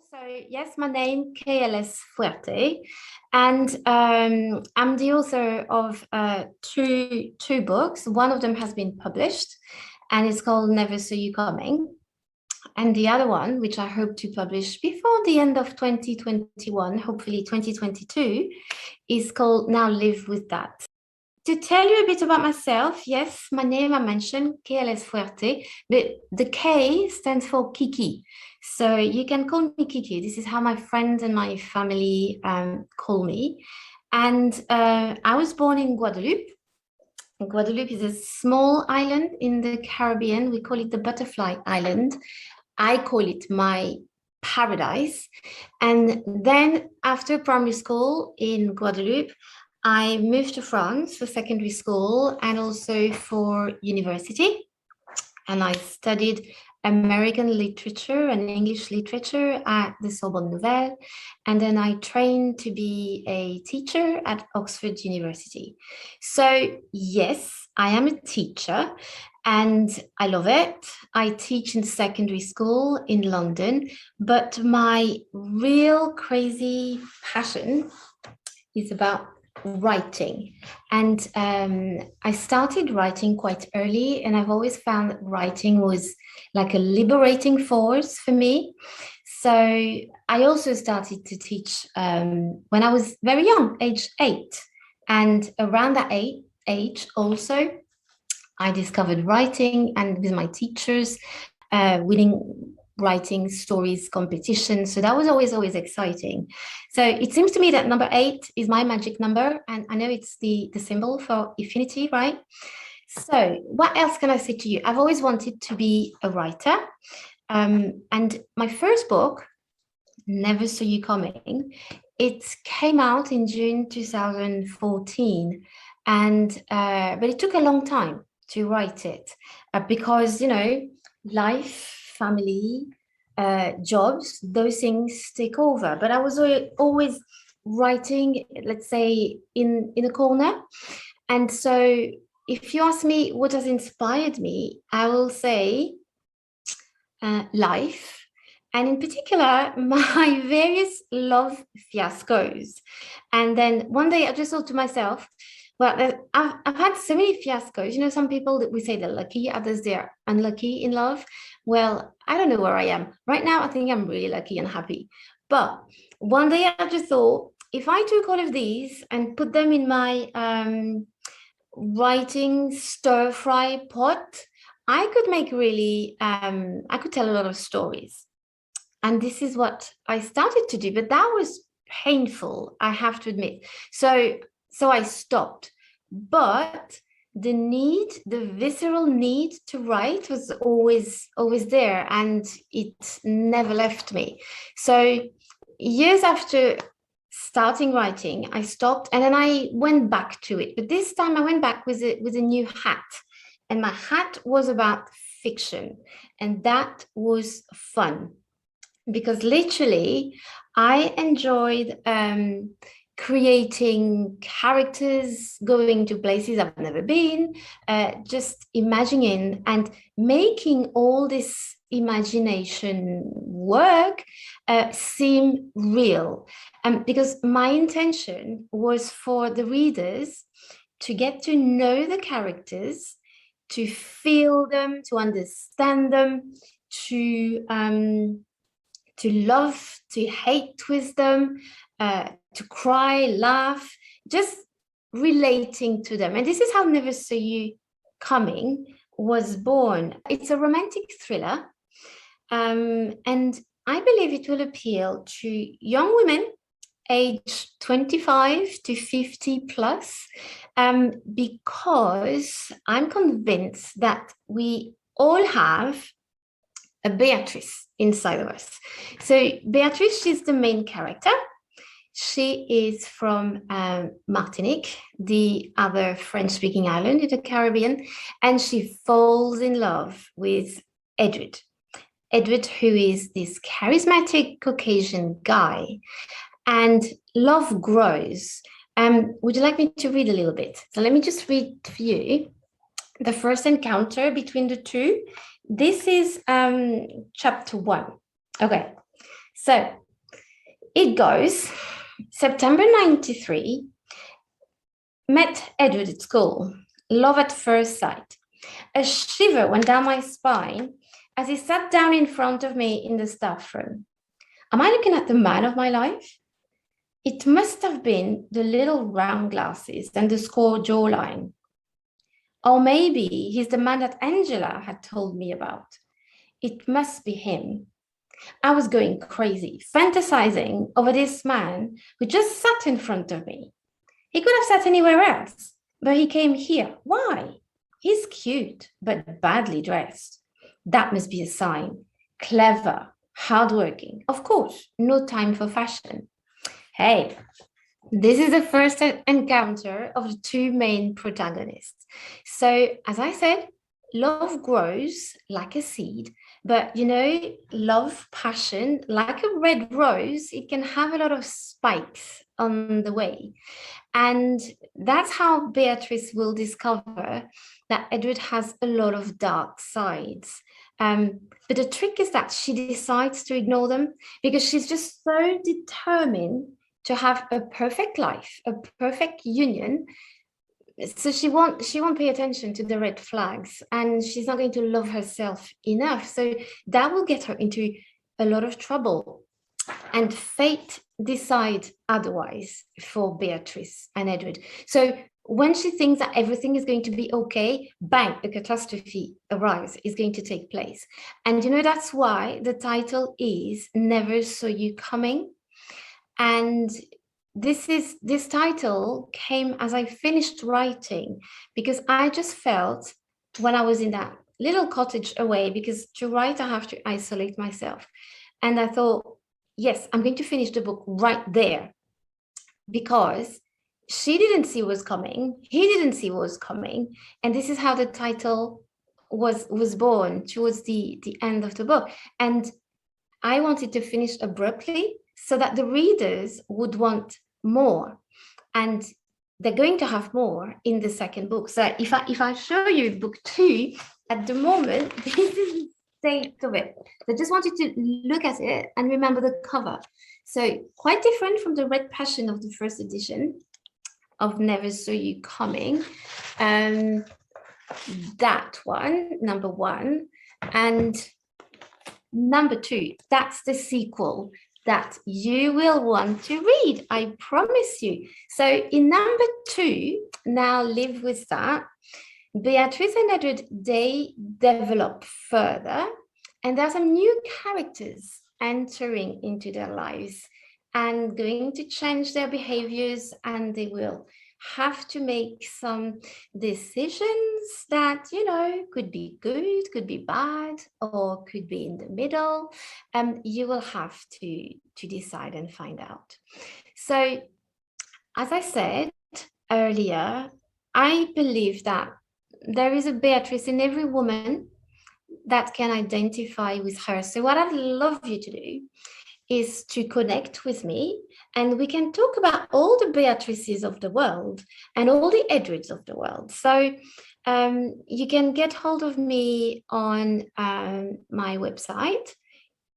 So yes, my name KLS Fuerte, and I'm the author of two books. One of them has been published, and it's called Never Saw You Coming. And the other one, which I hope to publish before the end of 2021, hopefully 2022, is called Now Live With That. To tell you a bit about myself, yes, my name I mentioned, KLS Fuerte, but the K stands for Kiki. So you can call me Kiki. This is how my friends and my family call me. And I was born in Guadeloupe. Guadeloupe is a small island in the Caribbean. We call it the Butterfly Island. I call it my paradise. And then after primary school in Guadeloupe, I moved to France for secondary school and also for university. And I studied American literature and English literature at the Sorbonne Nouvelle. And then I trained to be a teacher at Oxford University. So yes, I am a teacher and I love it. I teach in secondary school in London, but my real crazy passion is about writing. And I started writing quite early, and I've always found that writing was like a liberating force for me. So I also started to teach when I was very young, age 8. And around that age also, I discovered writing, and with my teachers, winning writing stories competition. So that was always exciting. So it seems to me that number 8 is my magic number. And I know it's the symbol for infinity, right? So what else can I say to you? I've always wanted to be a writer. And my first book, Never Saw You Coming, it came out in June 2014. And but it took a long time to write it because, life, family, jobs, those things take over. But I was always writing, let's say, in a corner. And so if you ask me what has inspired me, I will say life. And in particular, my various love fiascos. And then one day I just thought to myself, well, I've had so many fiascos. Some people that we say they're lucky, others they're unlucky in love. Well, I don't know where I am. Right now, I think I'm really lucky and happy. But one day I just thought, if I took all of these and put them in my writing stir-fry pot, I could make really, I could tell a lot of stories. And this is what I started to do, but that was painful, I have to admit. So I stopped, but the visceral need to write was always there, and it never left me. So years after starting writing, I stopped, and then I went back to it. But this time I went back with a new hat, and my hat was about fiction, and that was fun. Because literally, I enjoyed creating characters, going to places I've never been, just imagining and making all this imagination work seem real. Because my intention was for the readers to get to know the characters, to feel them, to understand them, to love, to hate with them, to cry, laugh, just relating to them. And this is how Never Saw You Coming was born. It's a romantic thriller. And I believe it will appeal to young women age 25 to 50 plus, because I'm convinced that we all have a Beatrice inside of us. So Beatrice, she's the main character. She is from Martinique, the other French-speaking island in the Caribbean, and she falls in love with Edward. Edward, who is this charismatic Caucasian guy, and love grows. Would you like me to read a little bit? So let me just read for you the first encounter between the two. This is chapter 1. Okay. So it goes, September 93, met Edward at school, love at first sight. A shiver went down my spine as he sat down in front of me in the staff room. Am I looking at the man of my life? It must have been the little round glasses and the square jawline. Or maybe he's the man that Angela had told me about. It must be him. I was going crazy, fantasizing over this man who just sat in front of me. He could have sat anywhere else, but he came here. Why? He's cute, but badly dressed. That must be a sign. Clever, hardworking. Of course, no time for fashion. Hey, this is the first encounter of the two main protagonists. So, as I said, love grows like a seed, but love, passion, like a red rose, it can have a lot of spikes on the way. And that's how Beatrice will discover that Edward has a lot of dark sides. But the trick is that she decides to ignore them because she's just so determined to have a perfect life, a perfect union. So she won't pay attention to the red flags, and she's not going to love herself enough. So that will get her into a lot of trouble. And fate decides otherwise for Beatrice and Edward. So when she thinks that everything is going to be okay, bang, a catastrophe arrives, is going to take place. And that's why the title is Never Saw You Coming. And this title came as I finished writing, because I just felt when I was in that little cottage away, because to write I have to isolate myself. And I thought, yes, I'm going to finish the book right there, because she didn't see what was coming. He didn't see what was coming. And this is how the title was born towards the end of the book. And I wanted to finish abruptly so that the readers would want more. And they're going to have more in the second book. So if I show you book 2, at the moment, this is the state of it. I just wanted to look at it and remember the cover. So quite different from the Red Passion of the first edition of Never Saw You Coming. That one, number 1. And number 2, that's the sequel that you will want to read, I promise you. So in number 2, now live with that, Beatrice and Edward, they develop further, and there are some new characters entering into their lives and going to change their behaviors, and they will have to make some decisions that could be good, could be bad, or could be in the middle. You will have to decide and find out. So as I said earlier, I believe that there is a Beatrice in every woman that can identify with her. So what I'd love you to do is to connect with me, and we can talk about all the Beatrices of the world and all the Edwards of the world. So you can get hold of me on my website,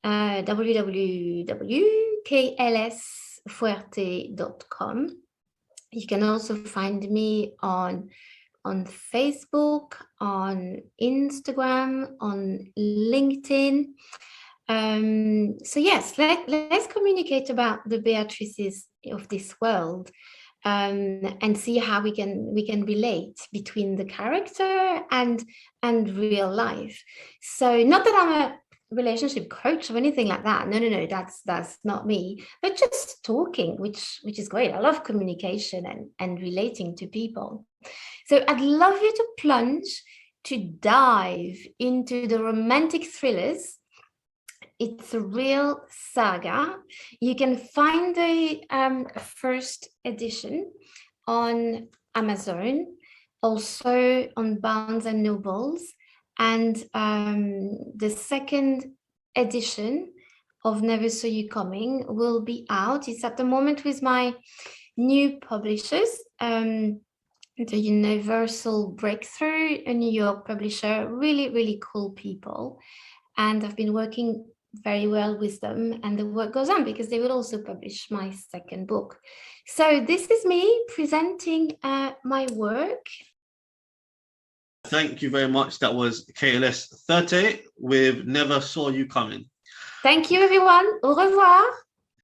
www.klsfuerte.com. You can also find me on Facebook, on Instagram, on LinkedIn. So yes, let's communicate about the Beatrices of this world, and see how we can relate between the character and real life. So not that I'm a relationship coach or anything like that. No, that's not me. But just talking, which is great. I love communication and relating to people. So I'd love you to plunge, to dive into the romantic thrillers. It's a real saga. You can find the first edition on Amazon, also on Barnes and Nobles, and the second edition of Never Saw You Coming will be out. It's at the moment with my new publishers, the Universal Breakthrough, a New York publisher, really, really cool people. And I've been working very well with them, and the work goes on because they will also publish my second book. So this is me presenting my work. Thank you very much. That was KLS 30 with Never Saw You Coming. Thank you, everyone. Au revoir.